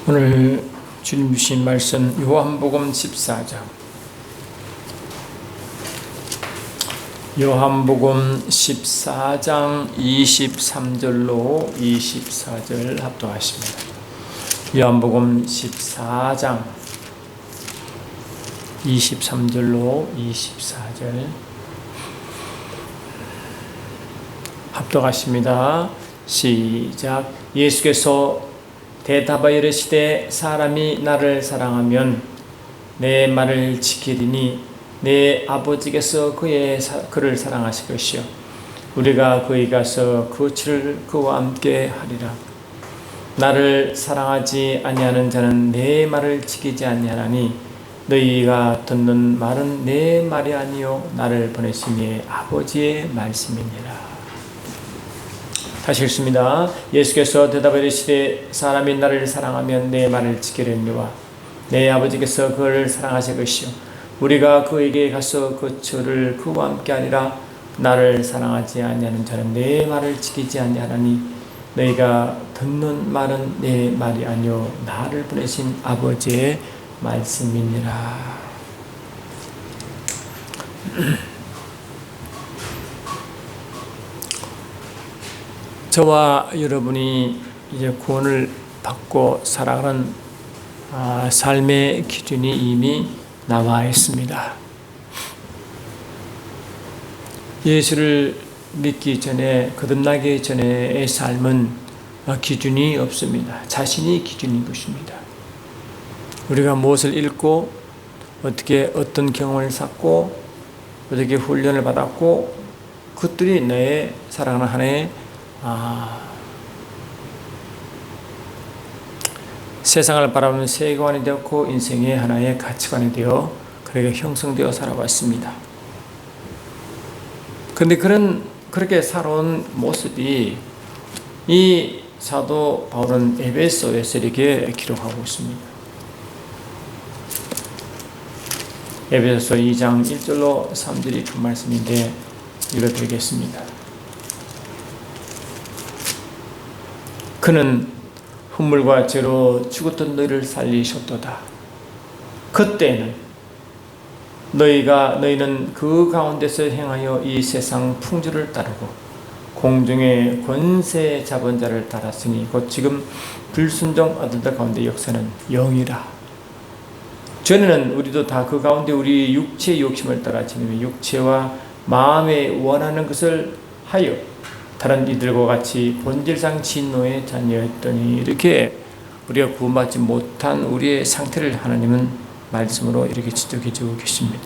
오늘 주님 주신 말씀 요한복음 14장 요한복음 14장 23절로 24절 합독하십니다. 요한복음 14장 23절로 24절 합독하십니다. 시작. 예수께서 대답하여 이르시되 사람이 나를 사랑하면 내 말을 지키리니 내 아버지께서 그를 사랑하실 것이요 우리가 그에 가서 그것을 그와 함께 하리라. 나를 사랑하지 아니하는 자는 내 말을 지키지 아니하나니 너희가 듣는 말은 내 말이 아니요 나를 보내신 이의 아버지의 말씀이니라. 다시 읽습니다. 예수께서 대답하여 이르시되 사람이 나를 사랑하면 내 말을 지키려니와 내 아버지께서 그를 사랑하실 것이요 우리가 그에게 가서 그를 그와 함께 하리라. 나를 사랑하지 아니하는 자는 내 말을 지키지 아니하나니 너희가 듣는 말은 내 말이 아니요 나를 보내신 아버지의 말씀이니라. 저와 여러분이 이제 구원을 받고 살아가는 삶의 기준이 이미 나와 있습니다. 예수를 믿기 전에, 거듭나기 전에의 삶은 기준이 없습니다. 자신이 기준인 것입니다. 우리가 무엇을 읽고, 어떤 경험을 쌓고, 어떻게 훈련을 받았고, 그것들이 내 살아가는 한 해의 세상을 바라보는 세계관이 되었고 인생의 하나의 가치관이 되어 그렇게 형성되어 살아왔습니다. 그런데 그렇게 살아온 모습이 이 사도 바울은 에베소에서 이렇게 기록하고 있습니다. 에베소서 2장 1절로 3절이 그 말씀인데 읽어드리겠습니다. 그는 흠물과 죄로 죽었던 너희를 살리셨도다. 그때는 너희는 그 가운데서 행하여 이 세상 풍조를 따르고 공중의 권세 잡은 자를 따랐으니 곧 지금 불순종 아들들 가운데 역사는 영이라. 전에는 우리도 다 그 가운데 우리 육체의 욕심을 따라 지내며 육체와 마음에 원하는 것을 하여 다른 이들과 같이 본질상 진노의 자녀였더니 이렇게 우리가 구원받지 못한 우리의 상태를 하나님은 말씀으로 이렇게 지적해 주고 계십니다.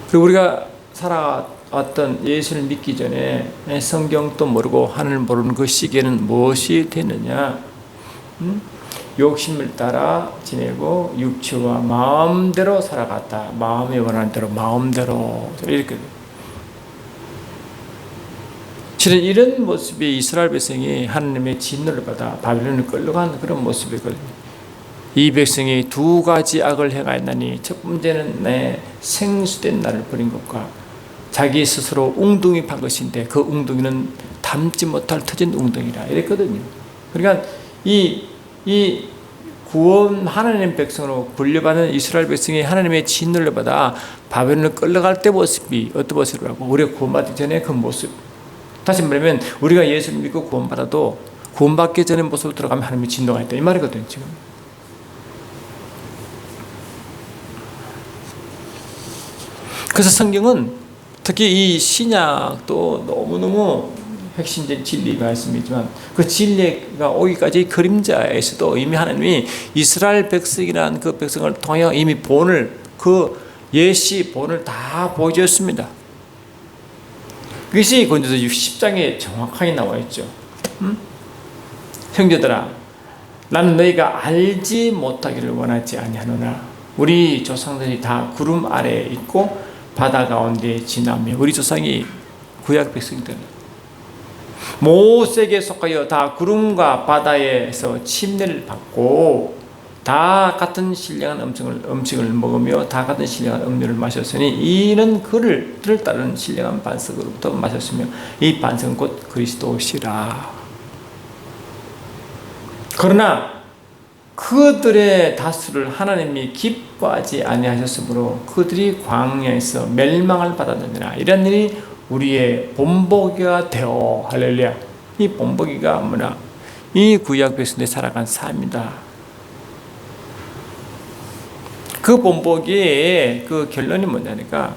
그리고 우리가 살아왔던 예수를 믿기 전에 성경도 모르고 하늘을 모르는 그 시기에는 무엇이 되느냐? 욕심을 따라 지내고 육체와 마음대로 살아갔다. 마음에 원하는 대로 마음대로 이렇게 실은 이런 모습이 이스라엘 백성이 하나님의 진노를 받아 바벨론을 끌려간 그런 모습이거든요. 이 백성이 두 가지 악을 행하였나니 첫 번째는 내 생수된 나를 버린 것과 자기 스스로 웅둥이 판 것인데 그 웅둥이는 담지 못할 터진 웅둥이라 이랬거든요. 그러니까 이 구원 하나님 백성으로 분류받은 이스라엘 백성이 하나님의 진노를 받아 바벨론을 끌려갈 때 모습이 어떤 모습이라고 우리가 구원받기 전에 그 모습. 다시 말하면 우리가 예수를 믿고 구원받아도 구원받기 전에 모습으로 들어가면 하나님의 진노가 있다 이 말이거든요. 지금 그래서 성경은 특히 이 신약도 너무너무 핵심적인 진리가 있습니다만 그 진리가 오기까지 그림자에서도 이미 하나님이 이스라엘 백성이라는 그 백성을 통해 이미 본을 그 예시 본을 다 보여주었습니다. 그것이 고린도서 10장에 정확하게 나와 있죠. 형제들아 나는 너희가 알지 못하기를 원하지 아니하노라. 우리 조상들이 다 구름 아래에 있고 바다 가운데 지나며 우리 조상이 구약 백성들 모세에게 속하여 다 구름과 바다에서 침례를 받고 다 같은 신령한 음식을 먹으며 다 같은 신령한 음료를 마셨으니 이는 그를 따르는 신령한 반석으로부터 마셨으며 이 반석은 곧 그리스도시라. 그러나 그들의 다수를 하나님이 기뻐하지 아니하셨으므로 그들이 광야에서 멸망을 받았느니라. 이런 일이 우리의 본보기가 되어. 할렐루야. 이 본보기가 뭐냐? 이 구약 백성들이 살아간 삶이다. 그 본보기의 그 결론이 뭐냐니까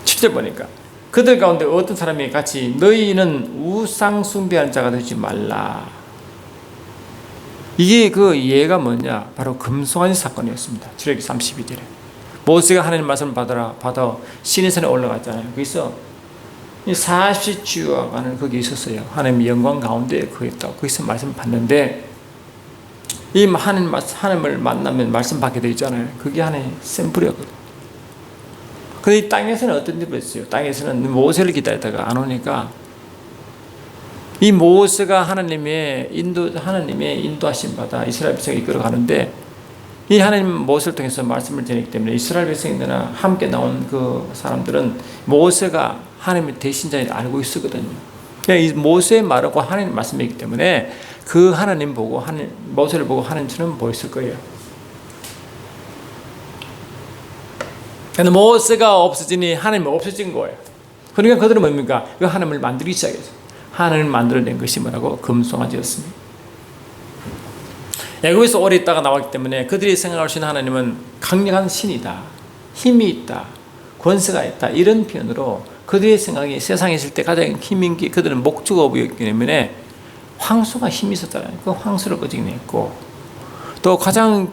7절 보니까 그들 가운데 어떤 사람이 같이 너희는 우상 숭배하는 자가 되지 말라. 이게 그 예가 뭐냐? 바로 금송아지 사건이었습니다. 출애굽기 32절에 모세가 하나님 말씀을 받아 시내산에 올라갔잖아요. 거기서 40주야간을 거기 있었어요. 하나님의 영광 가운데 거기서 말씀을 받는데 이 하나님을 만나면 말씀 받게 되어 있잖아요. 그게 하나의 샘플이었거든요. 근데 이 땅에서는 어떤 일이 있어요? 땅에서는 모세를 기다리다가 안 오니까 이 모세가 하나님의 인도하심 받아 이스라엘 백성을 이끌어가는데 이 하나님 모세를 통해서 말씀을 드리기 때문에 이스라엘 백성이나 함께 나온 그 사람들은 모세가 하나님의 대신자를 알고 있었거든요. 이 모세의 말하고 하나님 말씀이기 때문에 그 하나님 보고 모세를 보고 하나님처럼 보였을 거예요. 근데 모세가 없어지니 하나님이 없어진 거예요. 그러니까 그들은 뭡니까? 그 하나님을 만들기 시작했어요. 하나님을 만들어낸 것이 뭐라고? 금송아지였습니다. 애굽에서 오래 있다가 나왔기 때문에 그들이 생각할 수 있는 하나님은 강력한 신이다, 힘이 있다, 권세가 있다, 이런 표현으로 그들의 생각이 세상에 있을 때 가장 힘 있는 게 그들은 목축어부였기 때문에 황소가 힘이 있었잖아요. 그 황소를 끄집어냈고 또 가장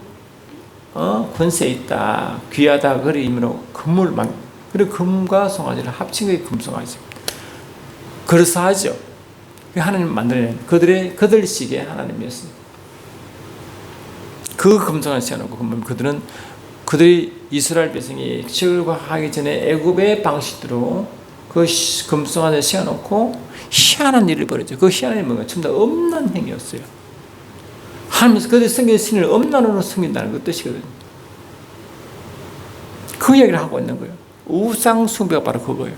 권세 있다, 귀하다, 그 의미로 금물만, 그리고 금과 송아지를 합친 게 금송아지. 그럴싸하죠. 하나님 만들어낸 그들식의 하나님이었어요. 그 금송아지 세워놓고 그들이 이스라엘 백성이 출애굽하기 전에 애굽의 방식대로 그 금송아지를 세워놓고 희한한 일을 벌였죠. 그 희한한 일은 뭔가 전부 다 없는 행위였어요. 하나님께서 그들이 섬긴 신을 없는으로 섬긴다는 그 뜻이거든요. 그 이야기를 하고 있는 거예요. 우상 숭배가 바로 그거예요.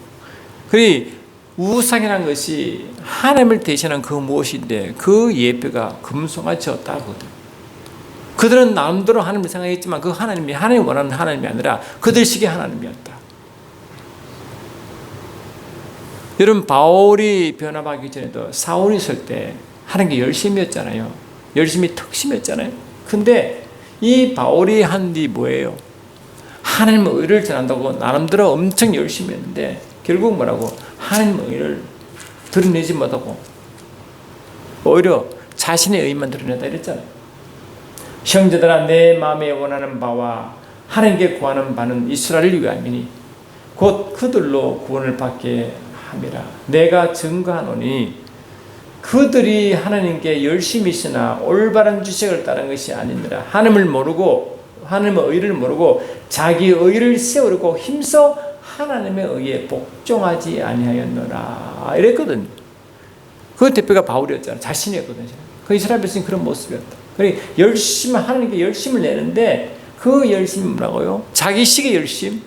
그리고 우상이라는 것이 하나님을 대신한 그 무엇인데 그 예표가 금송아지였다거든. 그들은 나름대로 하나님을 생각했지만 그 하나님이 하나님 원하는 하나님이 아니라 그들식의 하나님이었다. 여러분, 바울이 변화하기 전에도 사울이 있을 때 하는 게 열심이었잖아요. 열심히 특심이었잖아요. 근데 이 바울이 한 일이 뭐예요? 하나님의 의를 전한다고 나름대로 엄청 열심히 했는데 결국 뭐라고? 하나님의 의를 드러내지 못하고 오히려 자신의 의만 드러낸다 이랬잖아요. 형제들아, 내 마음에 원하는 바와 하나님께 구하는 바는 이스라엘을 위함이니 곧 그들로 구원을 받게 함이라. 내가 증거하노니 그들이 하나님께 열심히 있으나 올바른 주식을 따른 것이 아니니라. 하나님의 의를 모르고 자기 의를 세우려고 힘써 하나님의 의에 복종하지 아니하였노라. 이랬거든요. 그 대표가 바울이었잖아요. 자신이었거든요. 그 이스라엘 백성이 그런 모습이었다. 그러니까 하나님께 열심을 내는데 그 열심이 뭐라고요? 자기식의 열심,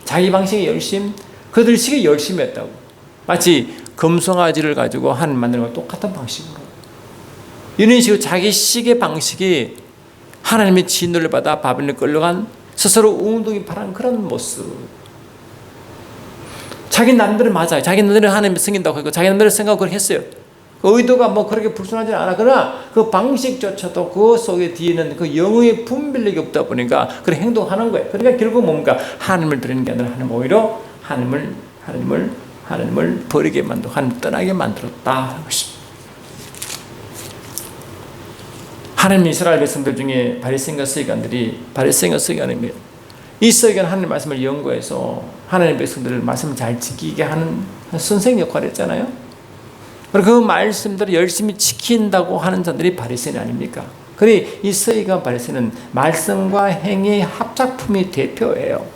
자기 방식의 열심, 그들식의 열심이었다고. 마치 금송아지를 가지고 하나님 만드는 것 똑같은 방식으로. 이런 식으로 자기식의 방식이 하나님의 진노를 받아 바벨론에 끌려간 스스로 웅둥이 파란 그런 모습. 자기 남들은 맞아요. 자기 남들은 하나님을 섬긴다고 했고 자기 남들은 생각을 했어요. 그 의도가 그렇게 불순하지 않아. 그러나 그 방식조차도 그 속에 뒤에는 그 영의 분별력이 없다 보니까 그런 행동하는 거예요. 그러니까 결국 뭔가 하나님을 드리는 게 아니라 하나님 오히려 하나님을 버리게 만들고 하나님을 떠나게 만들었다. 하나님 이스라엘 백성들 중에 바리새인과 서기관들이 이 서기관 하나님 말씀을 연구해서 하나님 백성들을 말씀을 잘 지키게 하는 선생 역할을 했잖아요. 그리고 그 말씀들을 열심히 지킨다고 하는 자들이 바리새인 아닙니까? 그리고 이 서기관 바리새인은 말씀과 행위의 합작품이 대표예요.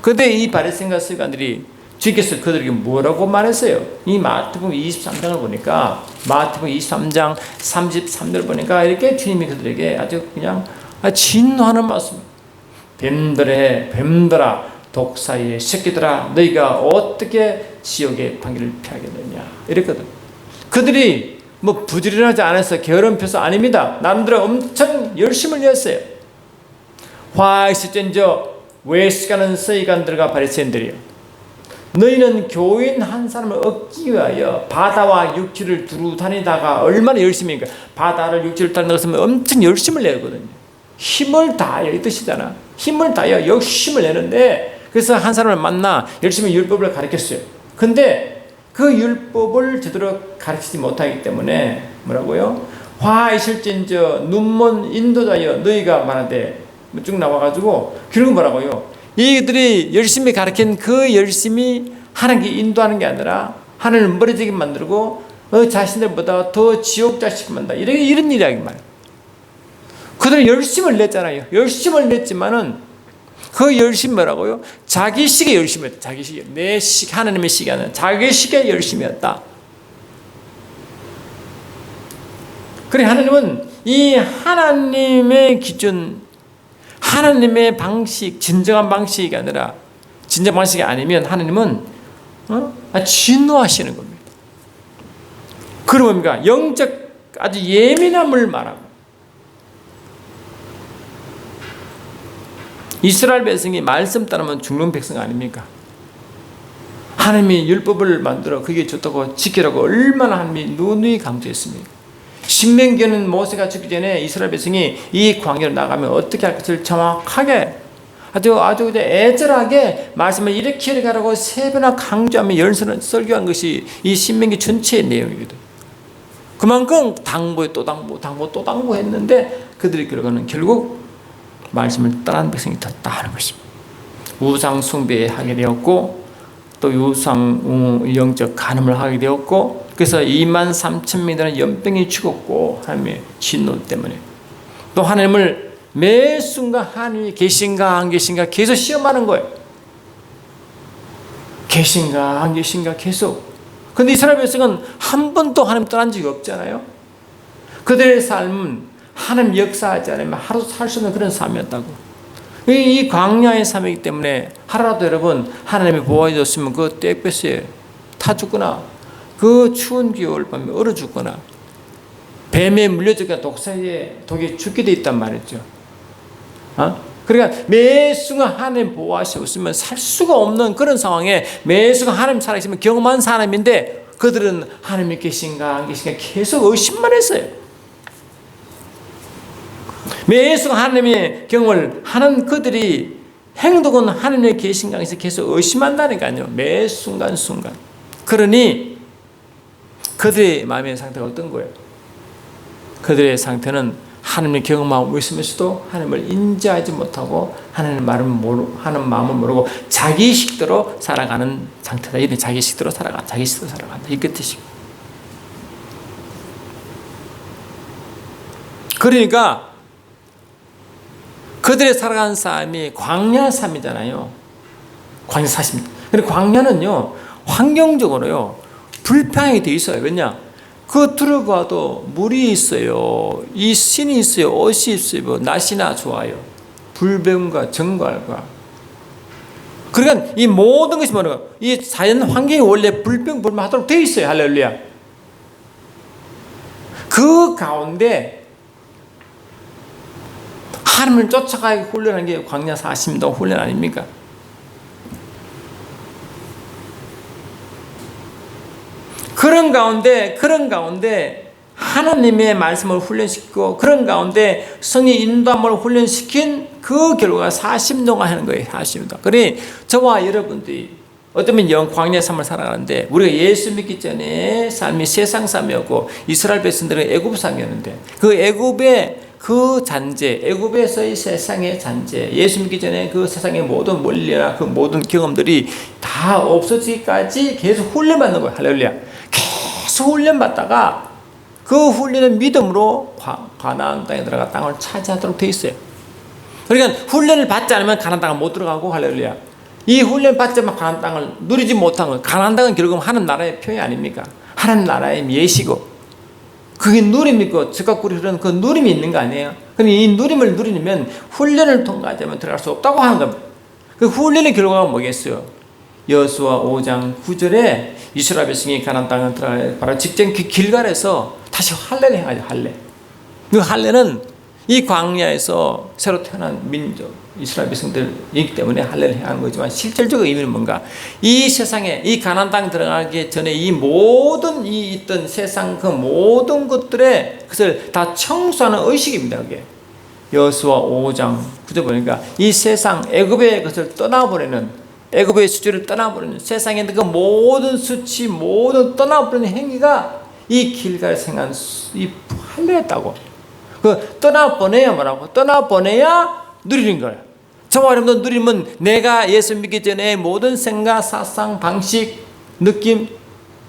그런데 이 바리새인과 서기관들이 주께서 그들에게 뭐라고 말했어요? 이 마태복음 23장을 보니까 마태복음 23장 33절을 보니까 이렇게 주님이 그들에게 아주 그냥 진노하는 말씀. 뱀들아 독사의 새끼들아 너희가 어떻게 지옥의 판결을 피하겠느냐 이랬거든. 그들이 뭐 부지런하지 않아서 게으름 펴서 아닙니다. 나름대로 엄청 열심을 내었어요. 화이스전저 외식하는 서기관들과 바리새인들이요, 너희는 교인 한 사람을 얻기 위하여 바다와 육지를 두루 다니다가 얼마나 열심히, 바다를 육지를 다니는 것은 엄청 열심을 내거든요. 힘을 다하여 이 뜻이잖아. 힘을 다하여 열심을 내는데, 그래서 한 사람을 만나 열심히 율법을 가르쳤어요. 근데 그 율법을 제대로 가르치지 못하기 때문에 뭐라고요? 화 있을진저 눈먼 인도자여 너희가 말하되 쭉 나와가지고 결국 뭐라고요? 이들이 열심히 가르친 그 열심히 하나님께 인도하는 게 아니라 하나님을 멀어지게 만들고 자신들보다 더 지옥 자식 만다. 이런 일이야 말이에요. 그들은 열심을 냈잖아요. 열심을 냈지만은 그 열심 뭐라고요? 자기 식에 열심이었다. 자기 식에. 내 식, 하나님의 식이 아니라 자기 식에 열심이었다. 그래, 하나님은 이 하나님의 기준, 하나님의 방식, 진정한 방식이 아니라, 진정 방식이 아니면 하나님은 진노하시는 겁니다. 그러면 뭡니까? 영적 아주 예민함을 말하고, 이스라엘 백성이 말씀 따르면 죽는 백성 아닙니까? 하나님이 율법을 만들어 그게 좋다고 지키라고 얼마나 하나님이 누누이 강조했습니까? 신명기는 모세가 죽기 전에 이스라엘 백성이 이 광야로 나가면 어떻게 할 것을 정확하게 아주 애절하게 말씀을 이렇게 가라고 세 번이나 강조하며 열선을 설교한 것이 이 신명기 전체의 내용이거든. 그만큼 당부에 또 당부, 또 당부했는데 그들의 결과는 결국 말씀을 따르는 백성이 더 하는 것입니다. 우상 숭배하게 되었고, 또 우상 영적 간음을 하게 되었고, 그래서 23,000명이 되는 연병이 죽었고, 하나님의 진노 때문에. 또 하나님을 매 순간 하나님이 계신가 안 계신가 계속 시험하는 거예요. 계신가 안 계신가 계속. 근데 이스라엘 백성은 한 번도 하나님 떠난 적이 없잖아요. 그들의 삶은 하나님 역사하지 않으면 하루 살 수 없는 그런 삶이었다고. 이 광야의 삶이기 때문에 하루라도 여러분 하나님이 보호해 줬으면 그 떼볕에 타 죽거나, 그 추운 겨울 밤에 얼어 죽거나, 뱀에 물려죽거나 독에 죽게 돼 있단 말이죠. 그러니까 매 순간 하나님 보호하시고 있으면 살 수가 없는 그런 상황에 매 순간 하나님 살아계시면 경험한 사람인데, 그들은 하나님이 계신가 안 계신가 계속 의심만 했어요. 매 순간 하나님의 경험을 하는 그들이 행동은 하나님의 계신가에서 계속 의심한다니까요. 매 순간. 그러니 그들의 마음의 상태가 어떤 거예요? 그들의 상태는 하나님을 경험하고 있으면서도 하나님을 인지하지 못하고 하나님의 하는 마음을 모르고 자기 식대로 살아가는 상태다. 이런 자기 식대로 살아간다. 이 뜻이고. 그러니까 그들의 살아가는 삶이 광야 삶이잖아요. 광야 사십니다. 근데 광야는요, 환경적으로요, 불평하게 돼 있어요. 왜냐? 그 들어가도 물이 있어요. 이 신이 있어요. 옷이 있어요. 날씨나 좋아요. 불뱀과 정갈과. 그러니까 이 모든 것이 뭐냐고, 이 자연 환경이 원래 불평불만하도록 되어 있어요. 할렐루야. 그 가운데 하나님을 쫓아가기 훈련하는 게 광야 40도 훈련 아닙니까? 그런 가운데 하나님의 말씀을 훈련시키고, 그런 가운데 성의 인도함을 훈련시킨 그 결과가 40도가 하는 거예요. 40도. 그러니 저와 여러분들이 어쩌면 광야 삶을 살아가는데, 우리가 예수 믿기 전에 삶이 세상 삶이었고 이스라엘 백성들은 애굽 삶이었는데, 그 애굽의 그 잔재, 애굽에서의 세상의 잔재, 예수 믿기 전에 그 세상의 모든 원리나 그 모든 경험들이 다 없어지기까지 계속 훈련받는 거예요. 할렐루야. 계속 훈련받다가 그 훈련은 믿음으로 가나안 땅에 들어가 땅을 차지하도록 되어 있어요. 그러니까 훈련을 받지 않으면 가나안 땅을 못 들어가고, 할렐루야. 이 훈련 받자마자 가나안 땅을 누리지 못한 거예요. 가나안 땅은 결국 하나님 나라의 표현 아닙니까? 하나님 나라의 예시고, 그게 누림이고 즉각 꿀이 흐르는 그 누림이 있는 거 아니에요? 근데 이 누림을 누리려면 훈련을 통과하지 않으면 들어갈 수 없다고 하는 겁니다. 그 훈련의 결과가 뭐겠어요? 여호수아 5장 9절에 이스라엘 백성이 가나안 땅에 들어가 바로 직전 그 길갈에서 다시 할례를 행하죠. 할례. 그 할례는 이 광야에서 새로 태어난 민족 이스라엘 백성들이기 때문에 할례를 행하는 거지만 실질적 의미는 뭔가? 이 세상에 이 가나안 땅 들어가기 전에 이 모든 이 있던 세상 그 모든 것들의 그것을 다 청소하는 의식입니다. 그게 여호수아 5장 9절 보니까 이 세상 애굽의 것을 떠나버리는 애굽의 수치를 떠나버리는 세상에 있는 그 모든 수치 모든 떠나버리는 행위가 이 길갈에서 행한 이 할례였다고. 그 떠나보내야 뭐라고? 떠나보내야 누리는 거예요. 저와 여러분도 누리면 내가 예수 믿기 전에 모든 생각, 사상, 방식, 느낌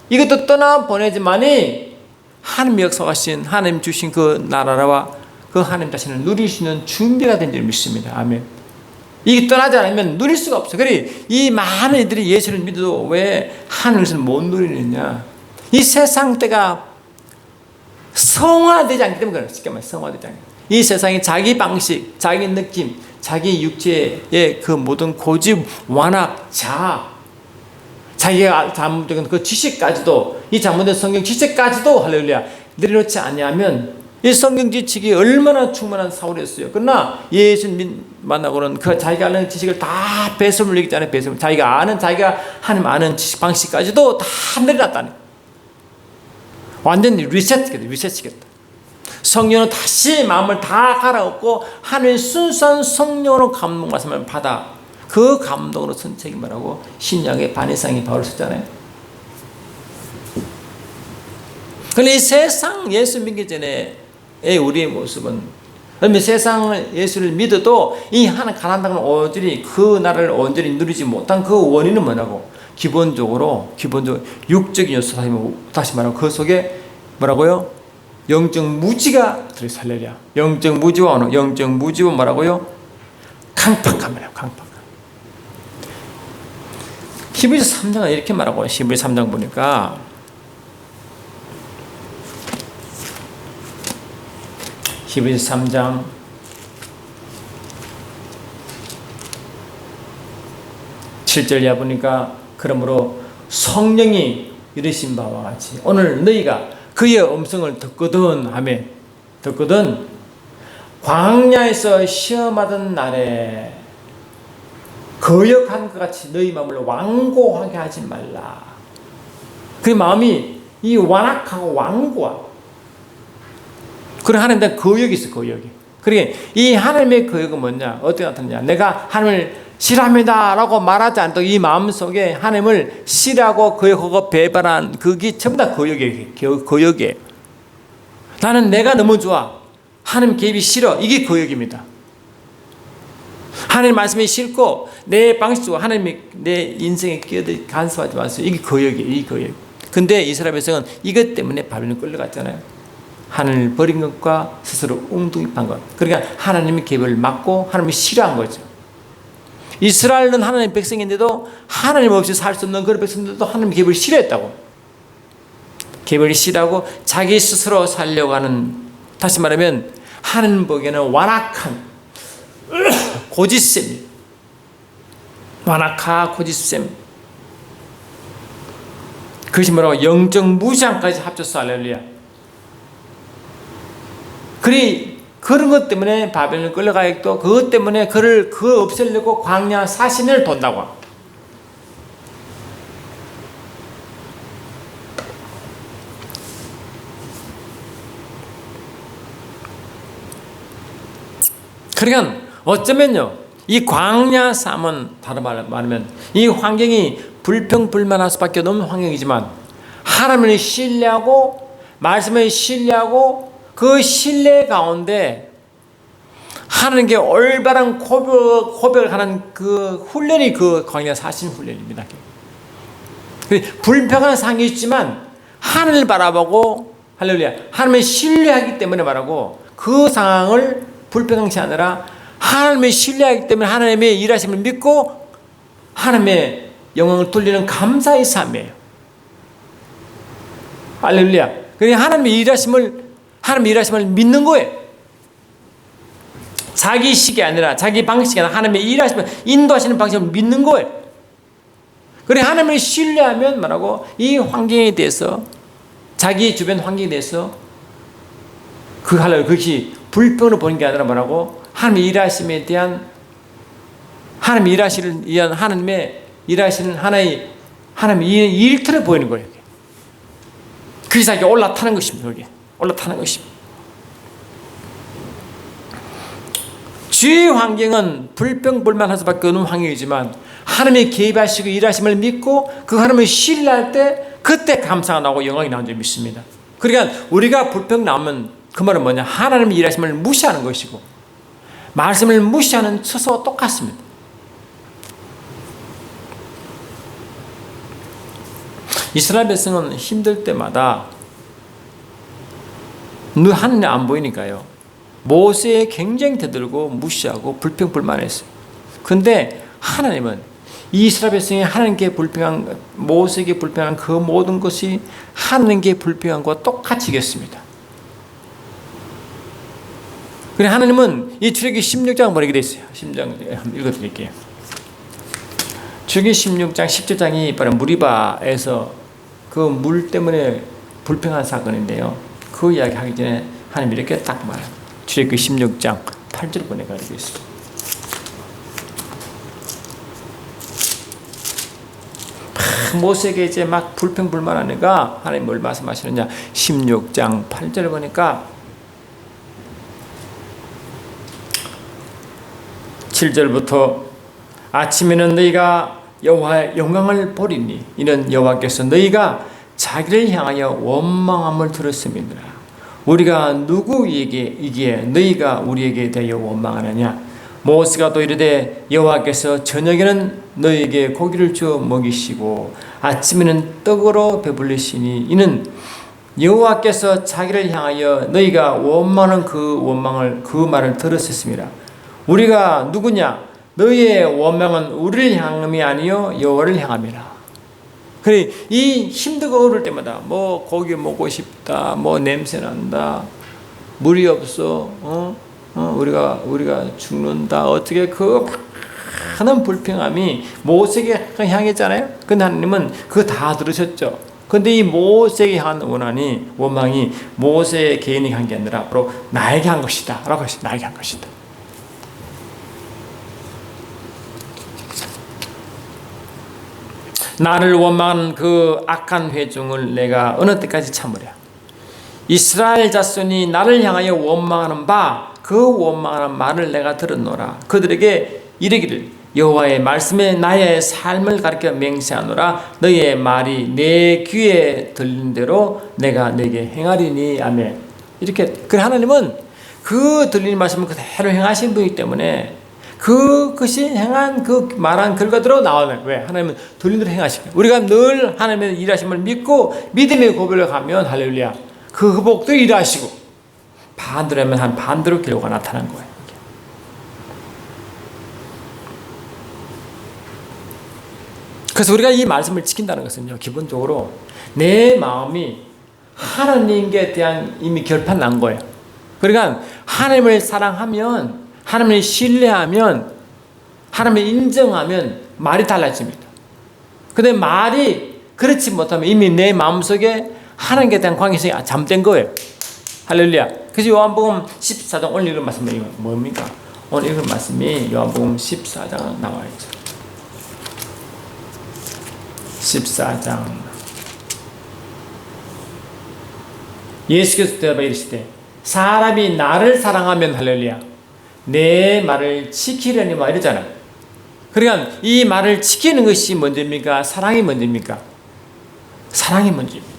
이것도 떠나보내지만이 하나님 역사하신 하나님 주신 그 나라와 그 하나님 자신을 누릴 수 있는 준비가 된 줄 믿습니다. 아멘. 이게 떠나지 않으면 누릴 수가 없어요. 그래 이 많은 이들이 예수를 믿어도 왜 하늘을 못 누리느냐? 이 세상 때가 성화되지 않기 때문에 그래요. 쉽게 말해 성화되지 않기. 이 세상이 자기 방식, 자기 느낌, 자기 육체의 그 모든 고집, 완악, 자아, 자기가 잘못된 그 지식까지도 이 잘못된 성경 지식까지도 할렐루야 내려놓지 않냐면 이 성경 지식이 얼마나 충만한 사울이었어요. 그러나 예수 만나고는 그 자기가 아는 지식을 다 배설물 얘기 있잖아요. 배설물. 자기가 하나님 아는 지식 방식까지도 다 내려놨다니. 완전히 리셋시켰다. 성령은 다시 마음을 다 갈아엎고 하나님의 순수한 성령으로 감동 말씀을 받아 그 감동으로 선책이 뭐라고 신약의 반이상이 바울을 썼잖아요. 그런데 이 세상 예수 믿기 전에 우리의 모습은 그러면 세상을 예수를 믿어도 이 하나님 가나안 땅을 온전히 그 나라를 온전히 누리지 못한 그 원인은 뭐냐고 기본적으로 육적인 요소 다시 말하면 그 속에 뭐라고요? 영적 무지가 들어있어. 할렐루야. 영적 무지와 뭐라고요? 강팍함이에요. 강팍함. 히브리서 3장은 이렇게 말하고 히브리서 3장 보니까 히브리서 3장 7절 이하 보니까 그러므로 성령이 이르신 바와 같이 오늘 너희가 그의 음성을 듣거든 아멘 듣거든 광야에서 시험하던 날에 거역한 것 같이 너희 마음을 완고하게 하지 말라. 그 마음이 이 완악하고 완고하 그런 하나님의 거역이 있어. 거역이. 그러니까 이 하나님의 거역은 뭐냐 어떻게 나타나냐 내가 하나님을 싫어합니다 라고 말하지 않도 이 마음속에 하나님을 싫어하고 거역하고 배반한 그게 전부 다 거역이에요. 나는 내가 너무 좋아 하나님 개입이 싫어 이게 거역입니다. 하나님 말씀이 싫고 내 방식으로 하나님이 내 인생에 끼어들 간섭하지 마세요. 이게 거역이에요. 이 거역. 근데 이스라엘 백성은 이것 때문에 바벨론에 끌려갔잖아요. 하나님을 버린 것과 스스로 웅둥이판 것. 그러니까 하나님의 개입을 막고 하나님이 싫어한 거죠. 이스라엘은 하나님의 백성인데도 하나님 없이 살 수 없는 그런 백성들도 하나님의 개입을 싫어했다고. 개입을 싫어하고 자기 스스로 살려고 하는 다시 말하면 하나님 보기에는 완악한 고집셈 완악하 고집셈 그것이 뭐라고 영적 무지함까지 합쳐서 할렐루야. 그런 것 때문에 바벨론에 끌려가겠고 그것 때문에 그를 없애려고 광야 40년을 돈다고. 그러니까 어쩌면요 이 광야 삶은 다른 말로 말하면 이 환경이 불평불만할 수밖에 없는 환경이지만 하나님을 신뢰하고 말씀을 신뢰하고 그 신뢰 가운데 하나님께 올바른 고백을 하는 그 훈련이 그 광야 40 훈련입니다. 불평한 상이 있지만 하늘을 바라보고 할렐루야 하나님을 신뢰하기 때문에 말하고 그 상황을 불평하지 않으라 하나님을 신뢰하기 때문에 하나님의 일하심을 믿고 하나님의 영광을 돌리는 감사의 삶이에요. 할렐루야. 그러니까 하나님의 일하심을 믿는 거예요. 자기 식이 아니라 자기 방식이 아니라 하나님의 일하심을 인도하시는 방식을 믿는 거예요. 그래 하나님을 신뢰하면 뭐라고 이 환경에 대해서 자기 주변 환경에 대해서 그것이 불평으로 보는 게 아니라 뭐라고 하나님의 일하심에 대한 하나님의 일하시는 하나님의 일하시는 하나님의 일터를 보이는 거예요. 그래서 이게 올라타는 것입니다. 여기 올라타는 것입니다. 주의 환경은 불평불만할 수밖에 없는 환경이지만 하나님의 개입하시고 일하심을 믿고 그 하나님을 신뢰할 때 그때 감사가 나오고 영광이 나오는 줄 믿습니다. 그러니까 우리가 불평 나오면 그 말은 뭐냐? 하나님의 일하심을 무시하는 것이고 말씀을 무시하는 처소와 똑같습니다. 이스라엘 백성은 힘들 때마다 늘 하나님 안 보이니까요. 모세에 굉장히 대들고 무시하고 불평불만했어요. 근데 하나님은 이 이스라엘 백성이 하나님께 불평한 모세에게 불평한 그 모든 것이 하나님께 불평한 것과 똑같이 겠습니다. 그래 하나님은 이 출애굽기 16장 보내게 돼 있어요. 16장 한번 읽어드릴게요. 출애굽기 16장 17장이 바로 무리바에서 그 물 때문에 불평한 사건인데요. 그 이야기 하기 전에 하나님이 이렇게 딱 말해요. 출애굽기 16장 8절 보내가지고 있어요. 모세에게 이제 막 불평불만하니까 하나님 뭘 말씀하시느냐? 16장 8절 보니까 7절부터 아침에는 너희가 여호와의 영광을 보리니 이는 여호와께서 너희가 자기를 향하여 원망함을 들었음이니라. 우리가 누구에게 너희가 우리에게 대하여 원망하느냐? 모세가 또 이르되 여호와께서 저녁에는 너희에게 고기를 주어 먹이시고 아침에는 떡으로 배불리시니 이는 여호와께서 자기를 향하여 너희가 원망하는 그 말을 들었습니다. 우리가 누구냐? 너희의 원망은 우리를 향함이 아니요 여호와를 향함이라. 그래 이 힘들고 어려울 때마다 뭐 고기 먹고 싶다, 뭐 냄새 난다, 물이 없어, 우리가 죽는다, 어떻게 그 많은 불평함이 모세에게 향했잖아요. 근데 하나님은 그거 다 들으셨죠. 근데 이 모세에게 향한 원망이 모세 개인이 한 게 아니라 앞으로 나에게 한 것이다 라고 하시 나에게 한 것이다. 나를 원망하는 그 악한 회중을 내가 어느 때까지 참으랴. 이스라엘 자손이 나를 향하여 원망하는 그 원망하는 말을 내가 들었노라. 그들에게 이르기를 여호와의 말씀에 나의 삶을 가르쳐 맹세하노라. 너희의 말이 내 귀에 들린 대로 내가 너에게 행하리니. 아멘. 이렇게 그래 하나님은 그 들리는 말씀을 그대로 행하신 분이기 때문에 그것이 행한 그 말한 결과대로 나오는. 왜? 하나님은 들린 대로 행하시고 우리가 늘 하나님의 일하심을 믿고 믿음의 고백을 가면 할렐루야 그 회복도 일하시고 반대로 하면 한 반대로 결과가 나타난 거예요. 그래서 우리가 이 말씀을 지킨다는 것은요, 기본적으로 내 마음이 하나님께 대한 이미 결판 난 거예요. 그러니까 하나님을 사랑하면, 하나님을 신뢰하면, 하나님을 인정하면 말이 달라집니다. 근데 말이 그렇지 못하면 이미 내 마음속에 하나님께 대한 관계성이 잠든 거예요. 할렐루야. 그래서 요한복음 14장 오늘 읽은 말씀이 뭡니까? 오늘 읽은 말씀이 요한복음 14장 나와 있죠. 14장. 예수께서 대답하여 이르시되 사람이 나를 사랑하면 할렐루야 내 말을 지키려니와 이러잖아요. 그러니까 이 말을 지키는 것이 먼저입니까? 사랑이 먼저입니까? 사랑이 먼저입니다.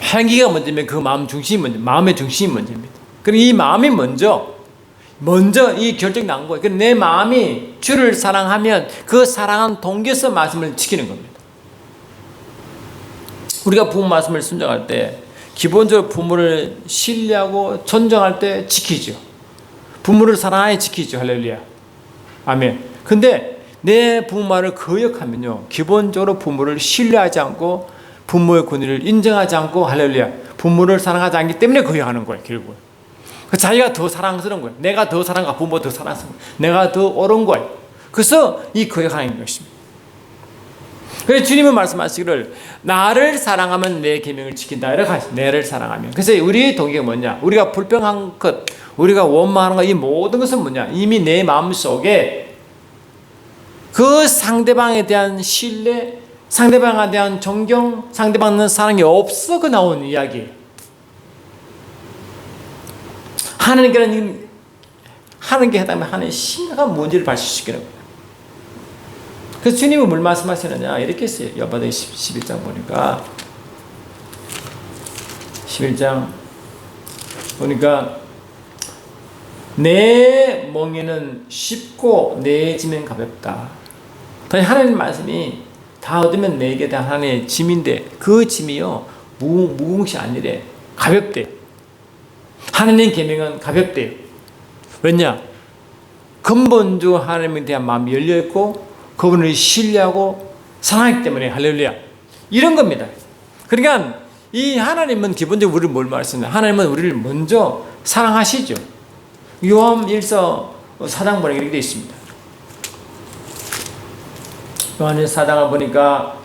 행위가 먼저면 그 마음 중심이 먼저, 마음의 중심이 먼저입니다. 그리고 이 마음이 먼저 이 결정이 난 거예요. 내 마음이 주를 사랑하면 그 사랑한 동기에서 말씀을 지키는 겁니다. 우리가 부모 말씀을 순종할 때 기본적으로 부모를 신뢰하고 존경할 때 지키죠. 부모를 사랑하여 지키죠. 할렐루야. 아멘. 근데 내 부모 말을 거역하면요, 기본적으로 부모를 신뢰하지 않고 부모의 권위를 인정하지 않고 할렐루야 부모를 사랑하지 않기 때문에 거역하는 거예요. 결국 자기가 더 사랑스러운 거예요. 내가 더 사랑하고 부모가 더 사랑스러운 거예요. 내가 더 옳은 거예요. 그래서 이 거역하는 것입니다. 그래서 주님은 말씀하시기를 나를 사랑하면 내 계명을 지킨다 이렇게 하시죠. 나를 사랑하면. 그래서 우리의 동기가 뭐냐? 우리가 불평한 것, 우리가 원망하는 것, 이 모든 것은 뭐냐? 이미 내 마음속에 그 상대방에 대한 신뢰, 상대방에 대한 존경, 상대방은 사랑이 없어 그 나온 이야기예요. 하나님께는 하나님께 해당하면 하나님의 심각한 문제를 발생시키는 거예요. 그래서 주님은 뭘 말씀하시느냐 이렇게 했어요. 요한복음 11장 보니까 11장 보니까 내 멍에는 쉽고 내 짐은 가볍다. 하나님 말씀이 다 얻으면 내게 대한 하나님의 짐인데 그 짐이요 무거운 것이 아니래. 가볍대. 하나님 계명은 가볍대요. 왜냐? 근본적으로 하나님에 대한 마음이 열려있고 그분을 신뢰하고 사랑하기 때문에 할렐루야. 이런 겁니다. 그러니까 이 하나님은 기본적으로 우리를 뭘 말씀해요? 하나님은 우리를 먼저 사랑하시죠. 요한 1서 4장 보니까 이렇게 되어 있습니다. 요한 1서 4장을 보니까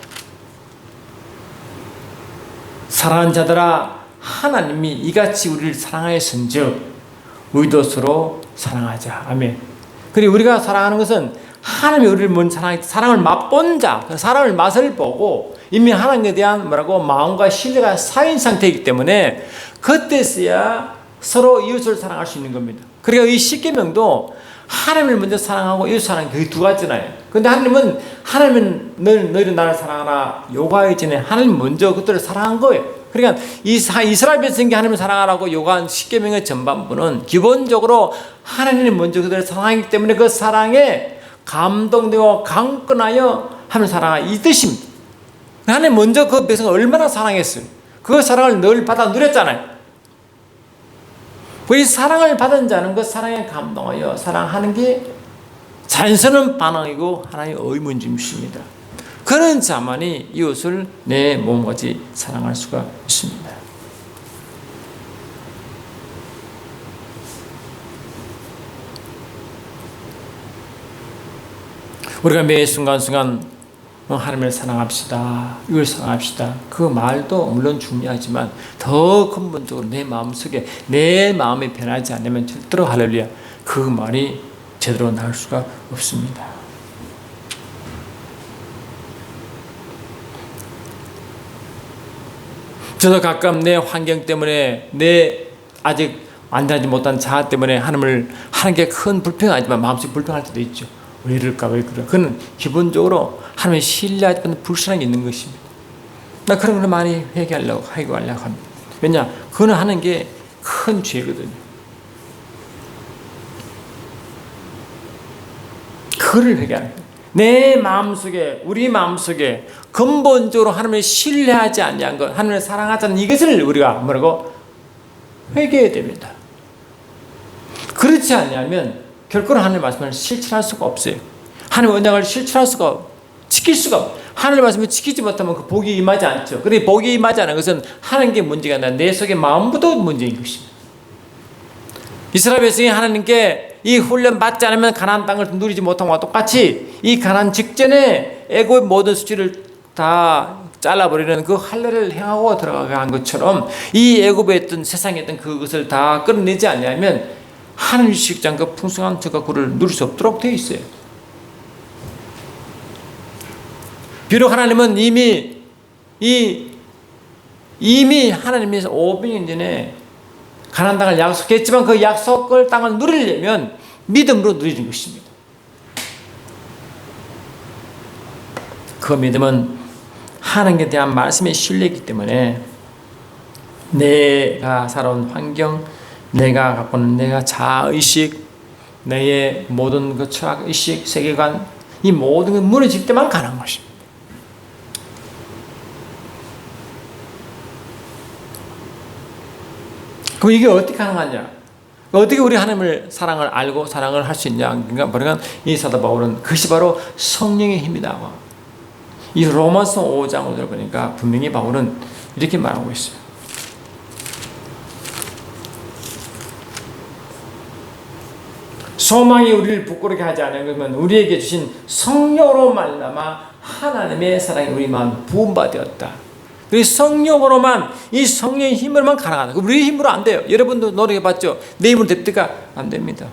사랑하는 자들아 하나님이 이같이 우리를 사랑하였은즉 우리도 서로 사랑하자. 아멘. 그리고 우리가 사랑하는 것은 하나님이 우리를 먼저 사랑을 맛본 자, 사랑을 맛을 보고 이미 하나님에 대한 마음과 신뢰가 쌓인 상태이기 때문에 그때서야 서로 이웃을 사랑할 수 있는 겁니다. 그러니까 이 십계명도 하나님을 먼저 사랑하고 이웃 사랑 그 두 가지잖아요. 그런데 하나님은 너희는 나를 사랑하라 요구하기 전에 하나님 먼저 그들을 사랑한 거예요. 그러니까 이스라엘 백성이 하나님을 사랑하라고 요구한 십계명의 전반부는 기본적으로 하나님이 먼저 그들을 사랑하기 때문에 그 사랑에 감동되고 강건하여 하나님을 사랑하라 이 뜻입니다. 하나님 먼저 그 백성을 얼마나 사랑했어요. 그 사랑을 늘 받아 누렸잖아요. 그 사랑을 받은 자는 그 사랑에 감동하여 사랑하는 게 자연스러운 반응이고 하나님의 의문점이십니다. 그런 자만이 이웃을 내 몸같이 사랑할 수가 있습니다. 우리가 매 순간순간 하나님을 사랑합시다. 이걸 사랑합시다. 그 말도 물론 중요하지만 더 근본적으로 내 마음속에 내 마음이 변하지 않으면 절대로 할렐루야 그 말이 제대로 나올 수가 없습니다. 저도 가끔 내 환경 때문에 내 아직 완전하지 못한 자아 때문에 하나님을 하는 게 큰 불평하지만 마음속에 불평할 때도 있죠. 왜 이럴까 왜 그래. 그건 기본적으로 하나님을 신뢰하지 않는 불신앙이 있는 것입니다. 나 그런 걸 많이 회개하려고 합니다. 왜냐? 그거는 하는 게 큰 죄거든요. 그거를 회개하는 거예요. 내 마음속에 우리 마음속에 근본적으로 하나님을 신뢰하지 않는 것 하나님을 사랑하지 않는 이것을 우리가 뭐라고? 회개해야 됩니다. 그렇지 않냐면 결코 하나님의 말씀을 실천할 수가 없어요. 하나님의 언약을 실천할 수가 지킬 수가 없어요. 하나님의 말씀을 지키지 못하면 그 복이 임하지 않죠. 그런데 복이 임하지 않은 것은 하나님께 문제가 아니라 내 속의 마음부터 문제인 것입니다. 이스라엘 백성이 하나님께 이 훈련 받지 않으면 가나안 땅을 누리지 못한 것과 똑같이 이 가나안 직전에 애고의 모든 수치를 다 잘라버리는 그 할례를 행하고 들어가게 한 것처럼 이 애굽에 있던 세상에 있던 그것을 다 끌어내지 않냐면 하나님 주시장 그 풍성한 저가 그를 누릴 수 없도록 되어 있어요. 비록 하나님은 이미 하나님이 500년 전에 가나안 땅을 약속했지만 그 약속을 땅을 누리려면 믿음으로 누리는 것입니다. 그 믿음은 하나님에 대한 말씀의 신뢰이기 때문에 내가 살아온 환경, 내가 갖고 있는 내가 자아의식, 내의 모든 그 철학의식, 세계관 이 모든 게 무너질 때만 가능한 것입니다. 그럼 이게 어떻게 가능하냐? 어떻게 우리 하나님을 사랑을 알고 사랑을 할 수 있냐? 그러니까 이 사도 바울은 그것이 바로 성령의 힘이다. 이 로마서 5장 5절 보니까 분명히 바울은 이렇게 말하고 있어요. 소망이 우리를 부끄럽게 하지 않은 것은 우리에게 주신 성령으로 말미암아 하나님의 사랑이 우리 마음 부음받았다. 이 성령으로만, 이 성령의 힘으로만 가능하다. 우리 힘으로 안 돼요. 여러분도 노력해봤죠? 내 힘으로 됩니까? 안 됩니다.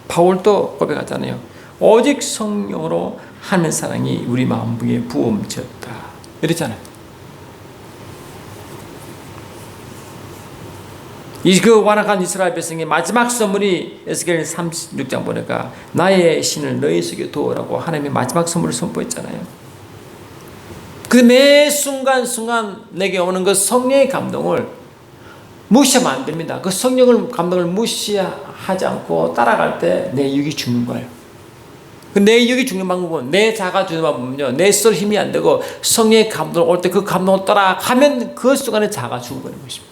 바울도 고백하잖아요. 오직 성령으로 하는 사랑이 우리 마음에 부음졌다. 이랬잖아요. 그 완악한 이스라엘 백성의 마지막 선물이 에스겔 36장 보니까 나의 신을 너희 속에 두어라고 하나님의 마지막 선물을 선포했잖아요. 그 매 순간순간 내게 오는 그 성령의 감동을 무시하면 안 됩니다. 그 성령의 감동을 무시하지 않고 따라갈 때 내 육이 죽는 거예요. 내 육이 죽는 방법은 내 자가 죽는 방법은요, 내 스스로 힘이 안 되고 성령의 감동을 올 때 그 감동을 따라가면 그 순간에 자가 죽어버리는 것입니다.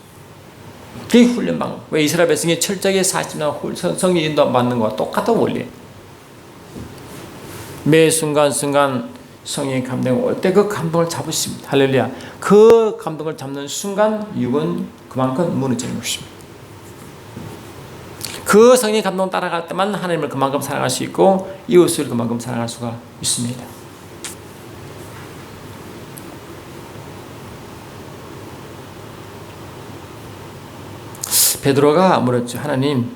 그게 훈련 방법. 왜 이스라엘 백성이 철저하게 40년 성령 인도 받는 거와 똑같은 원리예요. 매 순간순간 성령의 감동이 올 때 그 감동을 잡으십니다. 할렐루야. 그 감동을 잡는 순간 육은 그만큼 무너지는 것입니다. 그 성령의 감동을 따라갈 때만 하나님을 그만큼 사랑할 수 있고 이웃을 그만큼 사랑할 수가 있습니다. 베드로가 물었죠. 하나님,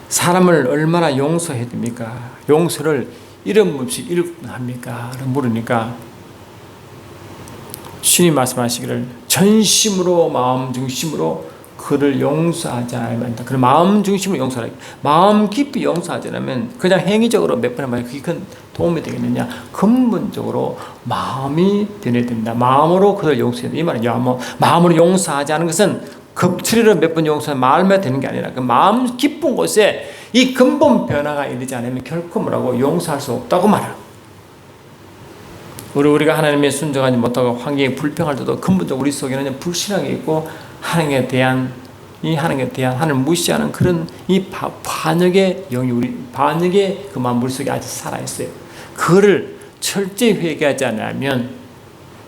사람을 얼마나 용서해야 됩니까? 용서를 이름 없이 합니까? 물으니까 주님 말씀하시기를 전심으로 마음 중심으로 그를 용서하지 않으면 그 마음 중심으로 용서하라. 마음 깊이 용서하지 않으면 그냥 행위적으로 몇 번에 말해 그게 큰 도움이 되겠느냐? 근본적으로 마음이 변해야 된다. 마음으로 그를 용서해야 된다. 이 말은 마음으로 용서하지 않은 것은 겁처리로 몇 번 용서하면 마음에 되는 게 아니라 그 마음 깊은 곳에 이 근본 변화가 이르지 않으면 결코 뭐라고 용서할 수 없다고 말해요. 우리가 하나님의 순종하지 못하고 환경이 불평할 때도 근본적으로 우리 속에는 불신앙이 있고 하나님에 대한 하나님을 무시하는 그런 이 반역의 영이 반역의 그 마음 속에 아직 살아있어요. 그거를 철저히 회개하지 않으면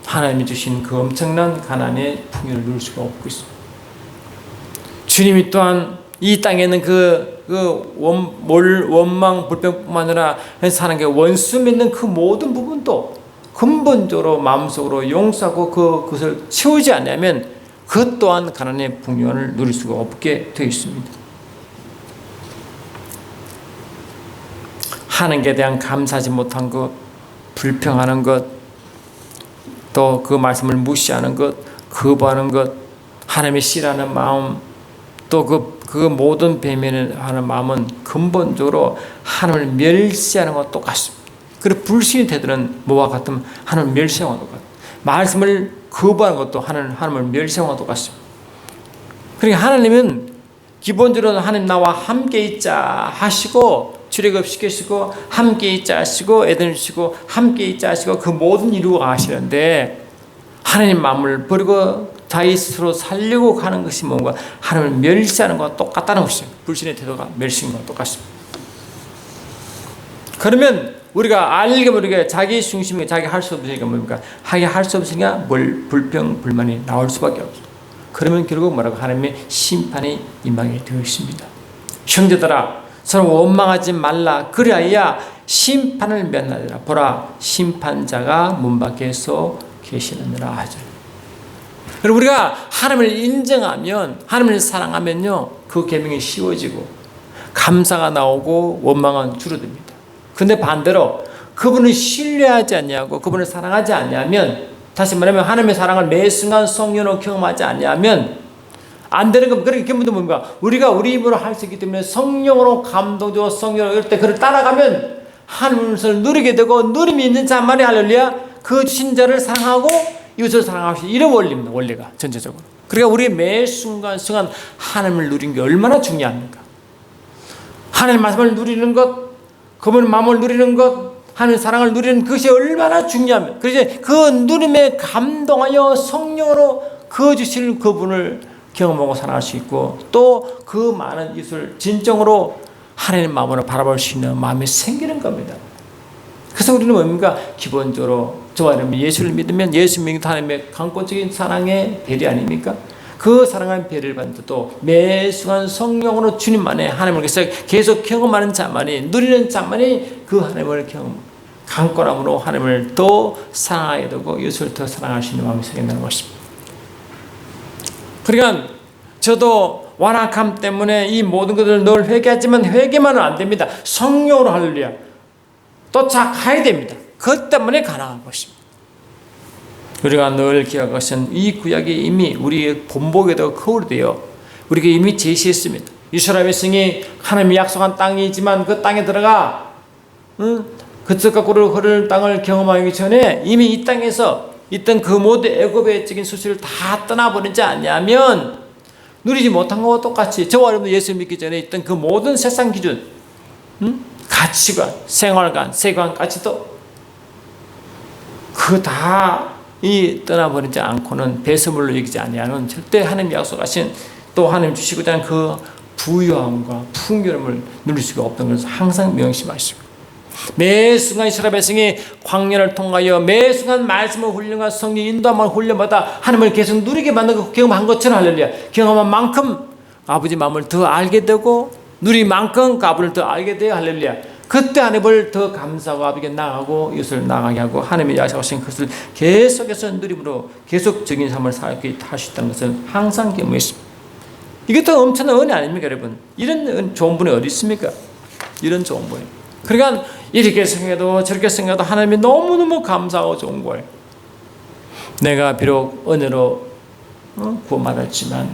하나님이 주신 그 엄청난 가난의 풍요를 누릴 수가 없고 있습니다. 주님이 또한 이 땅에 있는 원망, 불평뿐만 아니라 사는 게 원수 맺는 그 모든 부분도 근본적으로 마음속으로 용서하고 그것을 채우지 않으면 그것 또한 가난의 풍요를 누릴 수가 없게 되어 있습니다. 하나님께 대한 감사하지 못한 것, 불평하는 것, 또 그 말씀을 무시하는 것, 거부하는 것, 하나님의 싫어하는 마음, 또 그 모든 배면을 하는 마음은 근본적으로 하나님을 멸시하는 것과 똑같습니다. 그리고 불신의 태도는 뭐와 같으면 하나님을 멸시하는 것과 똑같습니다. 말씀을 거부하는 것도 하나님을 멸시하는 것과 똑같습니다. 그러니까 하나님은 기본적으로 하나님 나와 함께 있자 하시고 출애굽시키시고 함께 있자 하시고 애들 주시고 함께 있자 하시고 그 모든 이루어 가시는데 하나님 마음을 버리고 자기 스스로 살려고 하는 것이 뭔가 하나님을 멸시하는 것과 똑같다는 것이죠. 불신의 태도가 멸시인 것과 똑같습니다. 그러면 우리가 알게 모르게 자기 중심에 자기 할 수 없으니까 뭡니까? 자기 할 수 없으니까 불평, 불만이 나올 수밖에 없어요. 그러면 결국 뭐라고? 하나님의 심판이 임하게 되어 있습니다. 형제들아 서로 원망하지 말라. 그리하여 심판을 면하리라. 보라 심판자가 문 밖에서 계시느니라 하죠. 그리고 우리가 하나님을 인정하면 하나님을 사랑하면요 그 계명이 쉬워지고 감사가 나오고 원망은 줄어듭니다. 근데 반대로 그분을 신뢰하지 않냐고 그분을 사랑하지 않냐면 다시 말하면 하나님의 사랑을 매 순간 성령으로 경험하지 않냐면 안 되는 건 그렇게 기본도 뭡니까? 우리가 우리 입으로 할 수 있기 때문에 성령으로 감동되고 성령으로 이럴 때 그를 따라가면 하나님을 누리게 되고 누림이 있는 자만이 할렐루야 그 신자를 사랑하고 이웃을 사랑할 수 이런 원리입니다. 원리가 전체적으로. 그러니까 우리 매 순간순간 하나님을 누리는 게 얼마나 중요합니까? 하나님 말씀을 누리는 것, 그분의 마음을 누리는 것, 하나님의 사랑을 누리는 그것이 얼마나 중요합니까? 그래서 그 누림에 감동하여 성령으로 그 주실 그분을 경험하고 살아갈 수 있고 또 그 많은 이웃을 진정으로 하나님 마음으로 바라볼 수 있는 마음이 생기는 겁니다. 그래서 우리는 뭡니까? 기본적으로 저와 여러분이 예수를 믿으면 예수 믿는 하나님의 강권적인 사랑의 배려 아닙니까? 그 사랑하는 배를 받는데도 매 순간 성령으로 주님 안에 하나님을 계속 경험하는 자만이, 누리는 자만이 그 하나님을 강권함으로 하나님을 더 사랑하게 되고 예수를 더 사랑할 수 있는 마음이 생긴다는 것입니다. 그러니까 저도 완악함 때문에 이 모든 것들을 늘 회개하지만 회개만은 안 됩니다. 성령으로 할렐루야 쫓아가야 됩니다. 그것 때문에 가능한 것입니다. 우리가 늘 기억할 것은 이 구약이 이미 우리의 본보기에도 거울이 되어 우리에게 이미 제시했습니다. 이스라엘 백성이 하나님이 약속한 땅이지만 그 땅에 들어가 그쪽과 꿀을 흐르는 땅을 경험하기 전에 이미 이 땅에서 있던 그 모든 애굽의 적인 수치를 다 떠나버리지 않냐면 누리지 못한 것과 똑같이 저와 여러분 예수 믿기 전에 있던 그 모든 세상 기준, 가치관, 생활관, 세관까지도 그 다 이 떠나버리지 않고는 배설물로 여기지 아니하는 절대 하나님 약속하신 또 하나님 주시고자 하는 그 부유함과 풍요로움을 누릴 수가 없던 것을 항상 명심하시고 매 순간 이스라엘 백성이 광야를 통하여 매 순간 말씀을 훈련과 성령 인도함을 훈련받아 하나님을 계속 누리게 만든 경험한 것처럼 할렐루야 경험한 만큼 아버지 마음을 더 알게 되고 누릴 만큼 그 아버지를 더 알게 돼요. 할렐루야. 그때 하나님을 더 감사하고 아버지께 나아가고 이웃을 나아가게 하고 하나님의 약속하신 것을 계속해서 누림으로 계속적인 삶을 살게 할 수 있다는 것을 항상 경험했습니다. 이것도 엄청난 은혜 아닙니까 여러분? 이런 좋은 분이 어디 있습니까? 이런 좋은 분이. 그러니까 이렇게 생각해도 저렇게 생각해도 하나님이 너무너무 감사하고 좋은 거예요. 내가 비록 은혜로 구원받았지만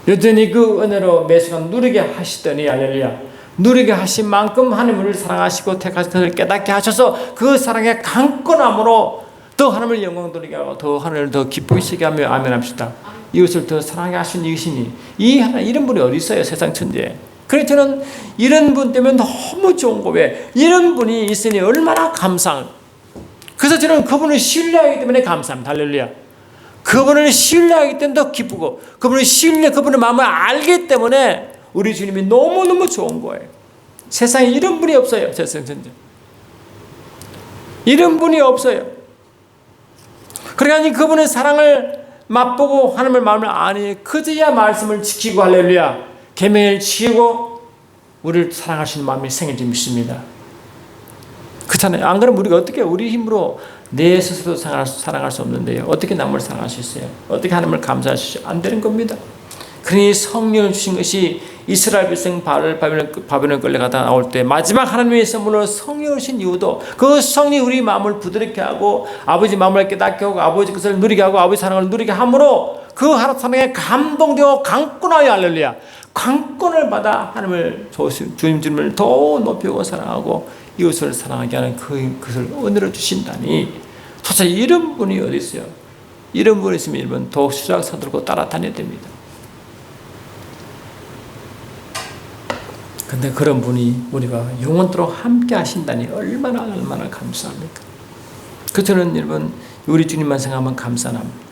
여전히 그 은혜로 매 순간 누리게 하시더니 할렐루야 누리게 하신 만큼 하나님을 사랑하시고 택하신 것을 깨닫게 하셔서 그 사랑의 강건함으로 더 하나님을 영광 돌리게 하고 더 하나님을 더 기쁘시게 하며 아멘합시다. 이것을 더 사랑하게 하신 이것이니 이런 분이 어디 있어요 세상 천지에. 그래서 저는 이런 분 때문에 너무 좋은 거 왜 이런 분이 있으니 얼마나 감사한. 그래서 저는 그분을 신뢰하기 때문에 감사합니다. 할렐루야. 그분을 신뢰하기 때문에 더 기쁘고 그분의 마음을 알기 때문에 우리 주님이 너무너무 좋은 거예요. 세상에 이런 분이 없어요. 세상 천지 이런 분이 없어요. 그러니까 그분의 사랑을 맛보고 하나님의 마음을 아니 그제야 말씀을 지키고 할렐루야 계명을 지키고 우리를 사랑하시는 마음이 생길 줄 믿습니다. 그렇잖아요. 안 그러면 우리가 어떻게 우리 힘으로 내 스스로 사랑할 수 없는데요. 어떻게 남을 사랑할 수 있어요? 어떻게 하나님을 감사할 수 있어요? 안 되는 겁니다. 그러니 성령을 주신 것이 이스라엘 백성 바벨론 끌려가다 나올 때 마지막 하나님의 선물로 성령을 주신 이유도 그 성령이 우리 마음을 부드럽게 하고 아버지 마음을 깨닫게 하고 아버지 것을 누리게 하고 아버지 사랑을 누리게 함으로 그 하나님 사랑에 감동되고 강권하여 할렐루야 강권을 받아 하나님을 주님을 더 높이고 사랑하고 이웃을 사랑하게 하는 그것을 은혜로 주신다니 도대체 이런 분이 어디 있어요? 이런 분이 있으면 여러분 더욱 수작 서들고 따라다녀야 됩니다. 근데 그런 분이 우리가 영원토록 함께 하신다니 얼마나 감사합니까? 그 저는 여러분 우리 주님만 생각하면 감사합니다.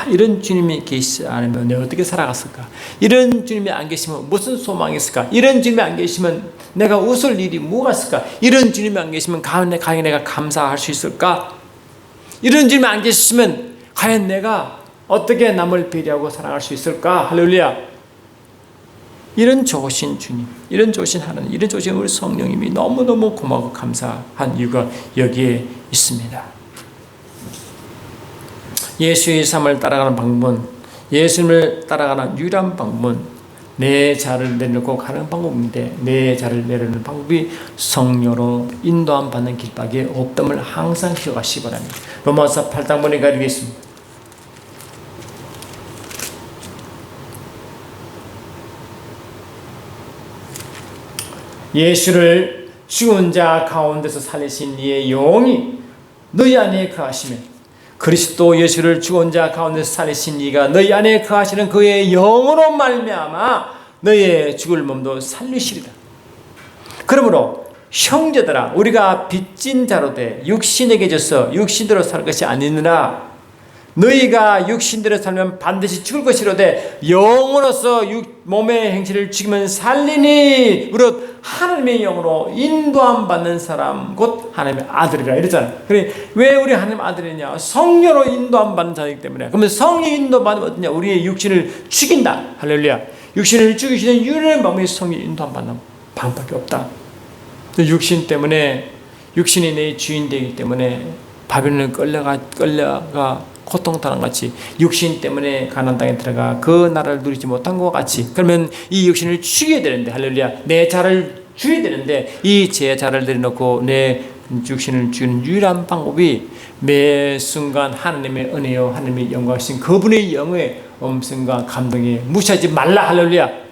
이런 주님이 계시지 않으면 내가 어떻게 살아갔을까? 이런 주님이 안 계시면 무슨 소망이 있을까? 이런 주님이 안 계시면 내가 웃을 일이 뭐가 있을까? 이런 주님이 안 계시면 과연 내가 감사할 수 있을까? 이런 주님이 안 계시면 과연 내가 어떻게 남을 배려하고 사랑할 수 있을까? 할렐루야. 이런 좋으신 주님, 이런 좋으신 하나님, 이런 좋으신 우리 성령님이 너무너무 고마워 감사한 이유가 여기에 있습니다. 예수의 삶을 따라가는 방법은 예수님을 따라가는 유일한 방법은 내 자를 내려놓고 가는 방법인데 내 자를 내려놓는 방법이 성령으로 인도함 받는 길밖에 없음을 항상 기억하시기 바랍니다. 로마서 8장 보니까 이렇게 있습니다. 예수를 죽은 자 가운데서 살리신 이의 영이 너희 안에 거하시면 그리스도 예수를 죽은 자 가운데서 살리신 이가 너희 안에 거하시는 그의 영으로 말미암아 너희의 죽을 몸도 살리시리라. 그러므로 형제들아 우리가 빚진 자로 돼 육신에게 져서 육신대로 살 것이 아니니라 너희가 육신대로 살면 반드시 죽을 것이로되 영으로서 몸의 행실을 죽이면 살리니 무릇 하나님의 영으로 인도함 받는 사람 곧 하나님의 아들이라 이랬잖아. 그래 왜 우리 하나님 아들이냐? 성령으로 인도함 받는 자이기 때문에. 그러면 성령 인도 받으면 어떠냐? 우리의 육신을 죽인다. 할렐루야. 육신을 죽이시는 유일한 방법이 성령 인도함 받는 방법밖에 없다. 육신 때문에 육신이 내 주인 되기 때문에 바벨론에 끌려가 고통당한 같이 육신 때문에 가나안 땅에 들어가 그 나라를 누리지 못한 것과 같이 그러면 이 육신을 죽여야 되는데 할렐루야 내 자를 죽여야 되는데 이 제 자를 내려놓고 내 육신을 죽이는 유일한 방법이 매 순간 하나님의 은혜요 하나님의 영광하신 그분의 영의 음성과 감동에 무시하지 말라 할렐루야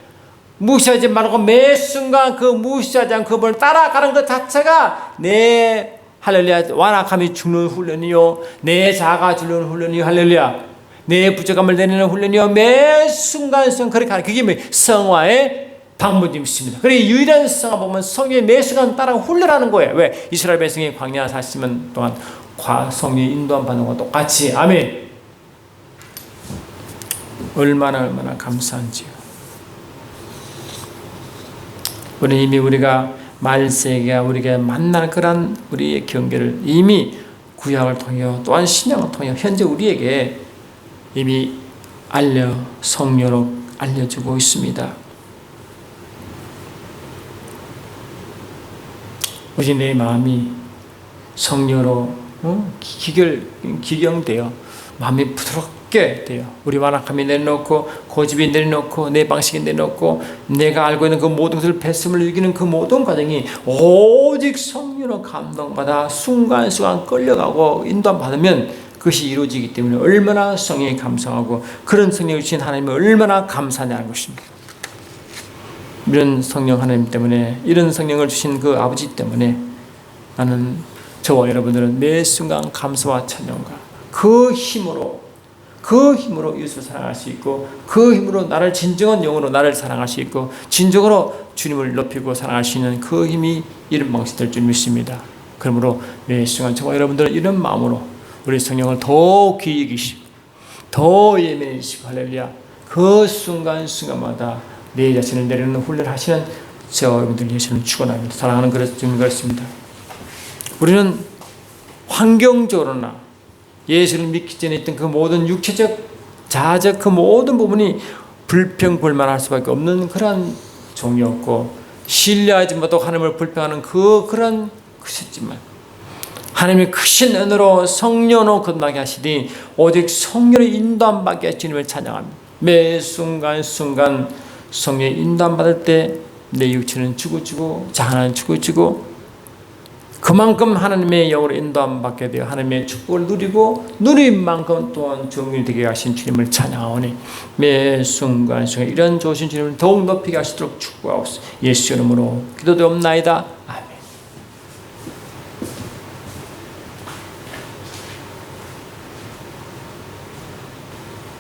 무시하지 말고 매 순간 그 무시하지 않고 그분을 따라가는 것 자체가 내 할렐루야 완악함이 죽는 훈련이요 내 자아가 죽는 훈련이요 할렐루야 내 부족함을 내리는 훈련이요 매 순간순간 그렇게 하는 그게 성화의 방법입니다. 그래 유일한 성화 보면 성령이 매 순간 따라 훈련하는 거예요. 왜? 이스라엘 백성이 광야 40년 동안 성령의 인도함 받는 것과 똑같이 아멘. 얼마나 감사한지요. 우리 이미 우리가 말세계가 우리가 만나는 그런 우리의 경계를 이미 구약을 통해 또한 신약을 통해 현재 우리에게 이미 성령으로 알려주고 있습니다. 혹시 내 마음이 성령으로 기경되어 마음이 부드럽게 돼요. 우리 완악함이 내려놓고 고집이 내려놓고 내 방식이 내려놓고 내가 알고 있는 그 모든 것을 배심을 이기는 그 모든 과정이 오직 성령으로 감동받아 순간순간 끌려가고 인도함 받으면 그것이 이루어지기 때문에 얼마나 성령이 감사하고 그런 성령을 주신 하나님을 얼마나 감사하냐는 것입니다. 이런 성령 하나님 때문에 이런 성령을 주신 그 아버지 때문에 나는 저와 여러분들은 매 순간 감사와 찬양과 그 힘으로 예수를 사랑할 수 있고 그 힘으로 나를 진정한 영으로 나를 사랑할 수 있고 진정으로 주님을 높이고 사랑할 수 있는 그 힘이 이런 방식 될 줄 믿습니다. 그러므로 매 순간 저와 여러분들은 이런 마음으로 우리 성령을 더 귀히 여기시고 더 예민해지시고 할렐루야 그 순간순간마다 내 자신을 내려놓는 훈련하시는 저와 여러분들 예수를 축원합니다. 사랑하는 그렇습니다. 우리는 환경적으로나 예수를 믿기 전에 있던 그 모든 육체적, 자아적 그 모든 부분이 불평불만할 수밖에 없는 그런 종이었고 신뢰하지 못하고 하나님을 불평하는 그런 것이었지만 하나님의 크신 은혜로 성령으로 건너게 하시니 오직 성령의 인도함 받게 주님을 찬양합니다. 매 순간순간 성령의 인도함 받을 때 내 육체는 죽어지고 자아는 죽어지고 그만큼 하나님의 영으로 인도함 받게 되어 하나님의 축복을 누리고 누린 만큼 또한 정결이 되게 하신 주님을 찬양하오니 매 순간순간 이런 좋으신 주님을 더욱 높이게 하시도록 축복하옵소서. 예수 이름으로 기도되옵나이다. 아멘.